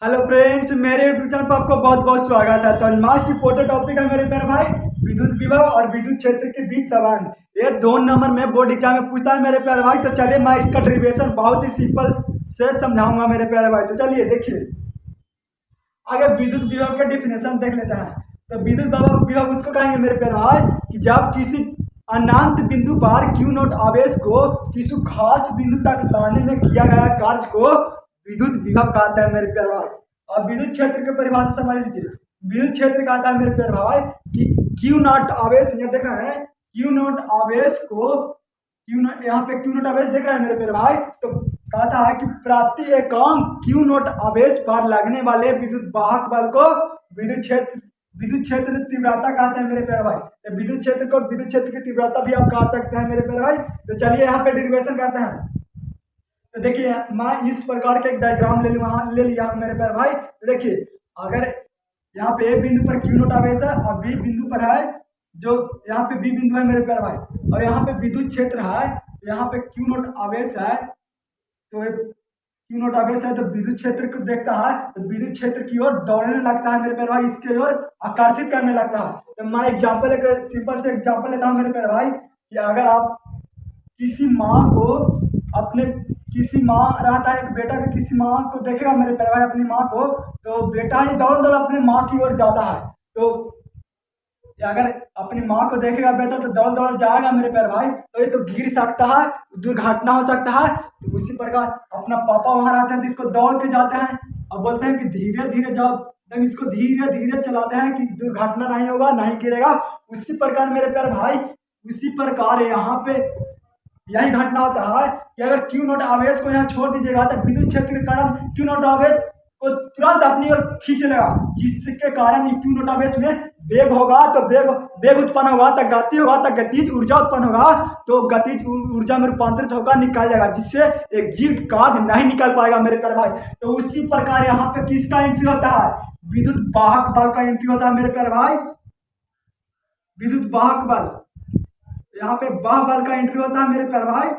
Hello friends, मेरे YouTube channel पर आपको बहुत बहुत स्वागत है। तो आज की पोर्ट्रेट टॉपिक है मेरे प्यारे भाई, विद्युत विभव और विद्युत क्षेत्र के बीच संबंध। ये 2 नंबर में बोर्ड एग्जाम में पूछता है मेरे प्यारे भाई। तो चलिए मैं इसका डेरिवेशन बहुत ही सिंपल से समझाऊंगा मेरे प्यारे भाई। तो चलिए देखिए, आगे विद्युत विभव के डिफिनेशन देख लेते हैं। तो विद्युत विभव उसको कहेंगे मेरे प्यारे भाई कि जब किसी अनंत बिंदु पर क्यू नॉट आवेश को किसी खास बिंदु तक लाने में किया गया कार्य को विद्युत विभव कहता है मेरे प्यारे भाई। और विद्युत क्षेत्र की परिभाषा समझ लीजिए। विद्युत क्षेत्र कहता है मेरे प्यारे भाई कि क्यू नॉट आवेश, ये देख रहे हैं क्यू नॉट आवेश को, क्यू नॉट, यहाँ पे क्यू नॉट आवेश देख रहे हैं मेरे प्यारे भाई। तो कहता है कि प्रति एकांक क्यू नॉट आवेश पर लगने वाले विद्युत वाहक बल को विद्युत क्षेत्र तीव्रता कहते हैं मेरे प्यारे भाई। तो विद्युत क्षेत्र को विद्युत क्षेत्र की तीव्रता भी आप कह सकते हैं मेरे प्यारे भाई। तो चलिए यहाँ पे डेरिवेशन करते हैं। तो देखिए, मैं इस प्रकार के एक डायग्राम ले लिया मेरे प्यारे भाई। तो देखिए, अगर यहाँ पे ए बिंदु पर क्यू नॉट आवेश है और बी बिंदु पर है, जो यहाँ पे बी बिंदु है मेरे प्यारे भाई, और यहाँ पे विद्युत क्षेत्र है, यहाँ पे क्यू नॉट आवेश है। तो क्यू नॉट आवेश है तो विद्युत क्षेत्र को देखता है, तो विद्युत क्षेत्र की ओर दौड़ने लगता है मेरे प्यारे भाई, इसके ओर आकर्षित करने लगता है। तो मैं एग्जाम्पल, एक सिंपल से एग्जाम्पल लेता हूँ मेरे प्यारे भाई कि अगर आप किसी माँ को अपने, किसी माँ रहता है एक बेटा का, किसी माँ को देखेगा मेरे प्यारे भाई अपनी माँ को, तो बेटा ही दौड़ दौड़ अपनी माँ की ओर जाता है। तो अगर अपनी माँ को देखेगा बेटा तो दौड़ दौड़ जाएगा मेरे प्यारे भाई, तो ये तो गिर सकता है, दुर्घटना हो सकता है। तो उसी प्रकार अपना पापा वहां रहते हैं तो इसको दौड़ के जाते हैं और बोलते हैं कि धीरे धीरे जाओ, तो इसको धीरे धीरे चलाते हैं कि दुर्घटना नहीं होगा, नहीं गिरेगा। उसी प्रकार मेरे प्यारे भाई, उसी प्रकार यहाँ पे यही घटना होता है कि अगर क्यू नॉट आवेश को यहाँ छोड़ दीजिएगा तो विद्युत क्षेत्र के कारण क्यू नॉट आवेश को तुरंत अपनी ओर खींच लेगा, जिसके कारण क्यू नॉट आवेश में वेग होगा। तो वेग उत्पन्न होगा तो गति होगा, तो गतिज ऊर्जा उत्पन्न होगा, तो गतिज ऊर्जा में रूपांतरित होकर निकल जाएगा, जिससे एक जीव कार्य नहीं निकल पाएगा मेरे प्यारे भाई। तो उसी प्रकार यहाँ पे किसका एंट्री होता है, विद्युत वाहक बल का एंट्री होता है मेरे प्यारे भाई। विद्युत वाहक बल, यहाँ पे वाह बल का एंट्री होता है मेरे प्यारे भाई,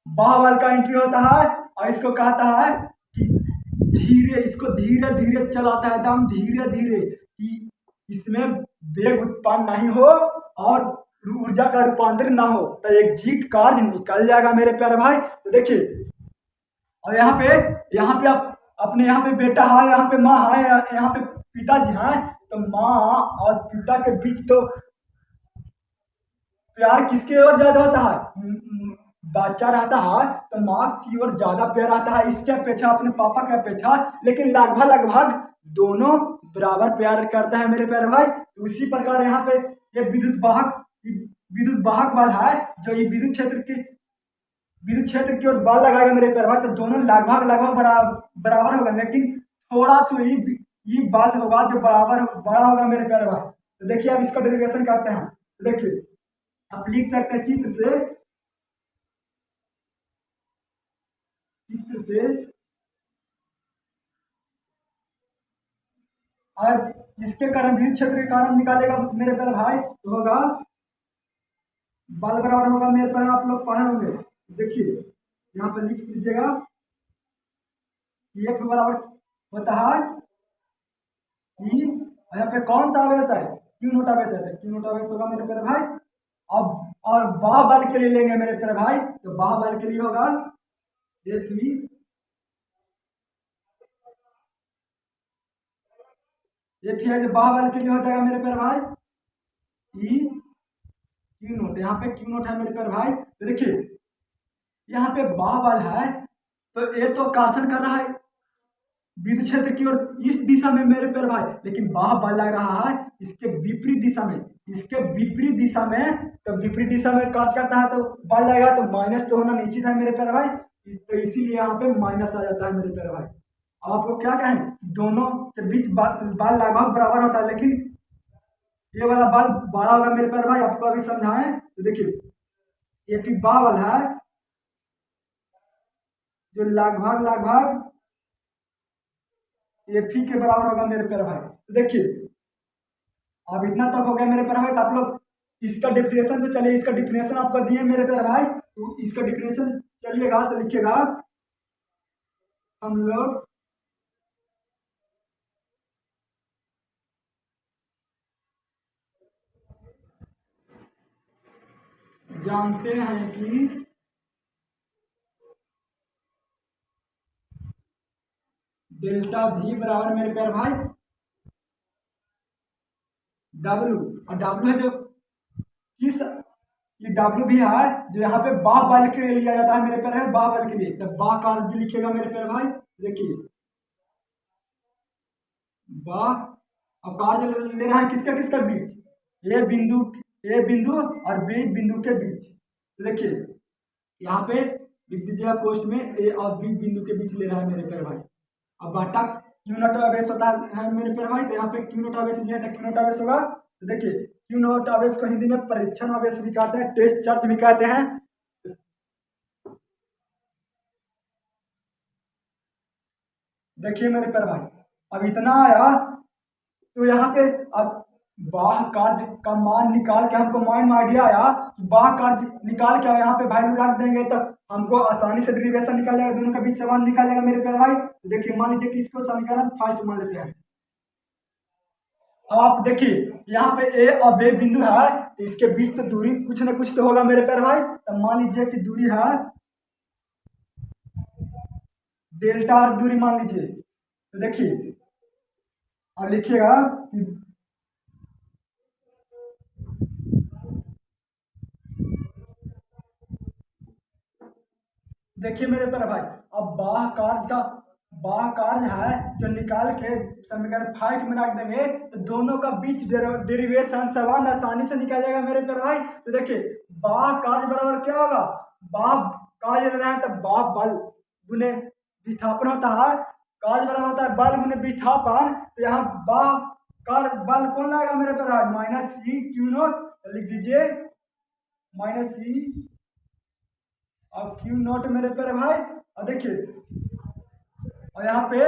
वाह बल का एंट्री होता है। और इसको कहता है कि धीरे, इसको धीरे धीरे चलाता है, एकदम धीरे धीरे, कि इसमें वेग उत्पन्न नहीं हो और ऊर्जा का रूपांतरण ना हो, तो एक जीत कार्य निकल जाएगा मेरे प्यारे भाई। तो देखिए, और यहाँ पे आप अपने, यहाँ पे बेटा है, यहाँ पे माँ है, यहाँ पे पिताजी हैं। तो माँ और पिता के बीच तो प्यार किसके ओर ज्यादा होता है, बच्चा रहता है तो माँ की ओर ज्यादा प्यार आता है इसके अपेक्षा, अपने पापा के अपेक्षा। लेकिन लगभग दोनों बराबर प्यार करता है मेरे प्यारे भाई। उसी प्रकार यहाँ पे ये विद्युत वाहक बल है, जो ये विद्युत क्षेत्र की ओर बल लगाएगा मेरे प्यारे भाई। तो दोनों लगभग बराबर होगा, लेकिन थोड़ा सा ही बल होगा जो बराबर बड़ा होगा मेरे प्यारे भाई। तो देखिए, अब इसका डेरिवेशन करते हैं। तो देखिए, आप लिख सकते हैं चित्र से और इसके कारण विद्युत क्षेत्र के कारण निकालेगा मेरे प्यारे भाई, तो होगा बल बराबर होगा मेरे प्यारे, आप लोग पढ़े होंगे। देखिए, यहाँ पे लिख दीजिएगा, F बराबर होता है E, यहाँ पे कौन सा आवेश है, क्यू नॉट आवेश है, तो क्यू नॉट आवेश होगा मेरे प्यारे भाई। अब और बाह बल के लिए लेंगे मेरे प्यारे भाई, तो बाह बल के लिए होगा F E, ये फिर है जो बाह बल के लिए हो जाएगा मेरे प्यारे भाई ई क्यू नोट, यहाँ पे क्यू नोट है मेरे प्यारे भाई। तो देखिए, यहाँ पे बाह बल है तो ये तो आकर्षण कर रहा है विद्युत क्षेत्र की ओर इस दिशा में मेरे प्यारे भाई, लेकिन बाह बल लग रहा है इसके विपरीत दिशा में, इसके विपरीत दिशा में। तो विपरीत दिशा में कार्य करता है तो बल लगेगा, तो माइनस तो होना निश्चित है मेरे प्यारे भाई। तो इसीलिए यहाँ पे माइनस आ जाता है मेरे प्यारे भाई। अब आपको क्या कहें, दोनों के बीच बल लगभग बराबर होता है, लेकिन ये वाला बल बड़ा होगा मेरे प्यारे भाई, आपको अभी समझाएं। तो देखिए, ये फिर बा बल है जो लगभग ये फी के बराबर होगा मेरे प्यारे भाई। तो देखिए, अब इतना तक हो गया मेरे प्यारे भाई। तो आप लोग इसका डिफिनेशन से चलिए, इसका डिफिनेशन आपको दिए मेरे प्यारे भाई, तो इसका डिफिनेशन चलिएगा तो लिखिएगा हम लोग जानते हैं कि डेल्टा भी बराबर मेरे प्यारे भाई डब्ल्यू, और डब्ल्यू है जो किस, ये डब्ल्यू भी है जो यहाँ पे बाह बल के लिए लिया जाता है मेरे प्यारे भाई, बाह बल के लिए। तो बाह कार्य लिखिएगा मेरे प्यारे भाई, देखिए बाह, अब कार्य ले रहा है किसका किसका बीच, ए बिंदु, ए बिंदु और बी बिंदु के बीच। तो देखिए यहाँ पे लिख दीजिएगा कोष्ट में ए और बी बिंदु के बीच ले रहा है मेरे प्यारे भाई। अब बाटा क्यू नॉट आवेश होता है मेरे प्यारे भाई, तो यहाँ पे क्यू नॉट आवेश लिया था, क्यू नॉट आवेश होगा। तो देखिए क्यू नॉट आवेश को हिंदी में परीक्षण आवेश भी कहते हैं, टेस्ट चार्ज भी कहते हैं। देखिए मेरे प्यारे भाई अब इतना आया, तो यहाँ पे अब बाह कार्य का मान निकाल के हमको माइंड में आइडिया आया कि बाह कार्य निकाल के यहाँ पे वैल्यू रख देंगे तो हमको आसानी से डेरिवेशन निकाल जाएगा, दोनों के बीच समान निकाल जाएगा मेरे प्यारे भाई। तो देखिए मान लीजिए कि इसको समीकरण फर्स्ट मान लेते हैं। अब आप देखिए यहाँ पे ए और बी बिंदु है, तो इसके बीच तो दूरी कुछ ना कुछ तो होगा मेरे प्यारे भाई। तो मान लीजिए कि दूरी है डेल्टा और दूरी मान लीजिए। तो देखिए अब लिखिएगा कि देखिए मेरे प्यारे भाई अब बाह कार्य है जो निकाल के समीकरण फाइव में रख देंगे तो दोनों का बीच डेरिवेशन समान आसानी से निकल जाएगा मेरे प्यारे भाई। तो देखिए बाह कार्य बराबर क्या होगा, बाह कार्य लेना है तो बाह बल गुने विस्थापन होता है, कार्य बराबर होता है बल गुने विस्थापन। तो यहाँ बाह कार्य बल कौन लाएगा मेरे प्यारे भाई, माइनस ई क्यू नॉट, लिख दीजिए माइनस ई अब क्यू नॉट मेरे प्यारे भाई। और देखिए और यहाँ पे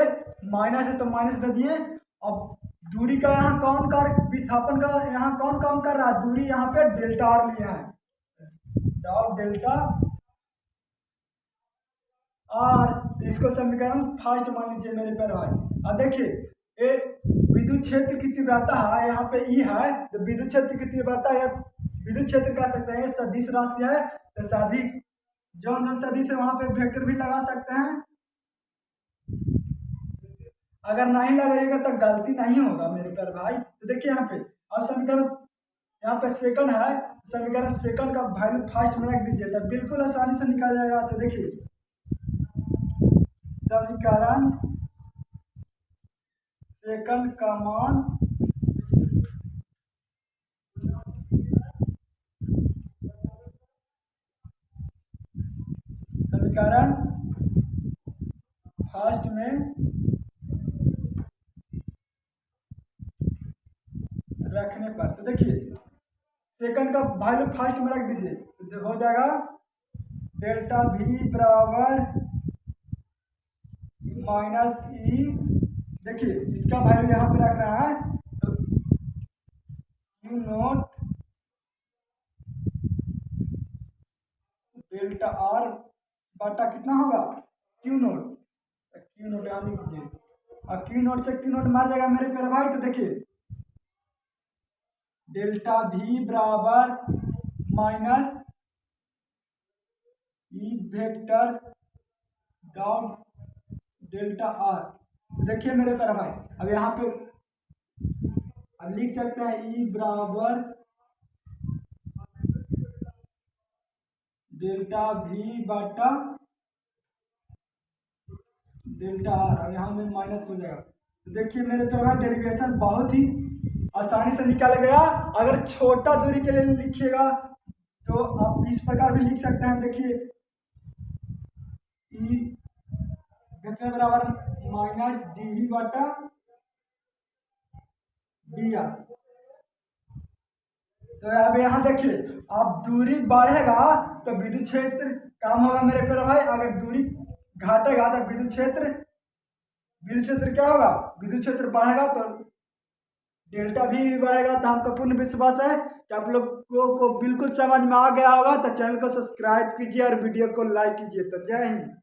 माइनस है तो माइनस दे दिए। अब दूरी का यहाँ कौन कर विस्थापन का यहाँ कौन काम कर रहा है, दूरी यहाँ पे डेल्टा आर लिया है, डॉट डेल्टा आर, इसको समीकरण फर्स्ट मान लीजिए मेरे प्यारे भाई। अब देखिए ए विद्युत क्षेत्र की तीव्रता है, यहाँ पे ई है, तो विद्युत क्षेत्र की तीव्रता या विद्युत क्षेत्र कह सकते हैं, सदिश राशि है। तो सभी जौन सदिश है वहां पे वेक्टर भी लगा सकते हैं, अगर नहीं लगाइएगा तो गलती नहीं होगा मेरे प्यारे भाई। तो देखिए यहाँ पे अब समीकरण यहाँ पे सेकंड है, समीकरण सेकंड का वैल्यू फर्स्ट में रख दीजिए तो बिल्कुल आसानी से निकल जाएगा। तो देखिए समीकरण सेकंड का मान समीकरण फर्स्ट में रखने पर, तो देखिए सेकंड का वैल्यू फर्स्ट में रख दीजिए तो हो जाएगा डेल्टा भी बराबर माइनस ई, देखिए इसका वैल्यू यहाँ पे रख रहा है तो क्यू नॉट डेल्टा आर बटा कितना होगा क्यू नॉट, क्यू नॉट यहाँ लिख दीजिए और क्यू नॉट से क्यू नॉट मार जाएगा मेरे प्यारे भाई। तो देखिए डेल्टा भी बराबर minus E vector dot delta R. देखिए मेरे प्यारे भाई अब यहाँ पे अब लिख सकते हैं ई बराबर डेल्टा भी बटा डेल्टा आर, अब यहाँ में माइनस हो जाएगा। तो देखिए मेरे प्यारे भाई डेरिवेशन बहुत ही आसानी से निकाला गया। अगर छोटा दूरी के लिए लिखिएगा तो आप इस प्रकार भी लिख सकते हैं, देखिए ई वेक्टर बराबर माइनस डी वी बटा डी आर। तो अब यहाँ देखिए अब दूरी बढ़ेगा तो विद्युत क्षेत्र कम होगा मेरे प्यारे भाई, अगर दूरी घटेगा तो विद्युत क्षेत्र क्या होगा, विद्युत क्षेत्र बढ़ेगा तो डेल्टा भी बढ़ेगा। तो हमको पूर्ण विश्वास है कि आप लोगों को बिल्कुल समझ में आ गया होगा। तो चैनल को सब्सक्राइब कीजिए और वीडियो को लाइक कीजिए। तो जय हिंद।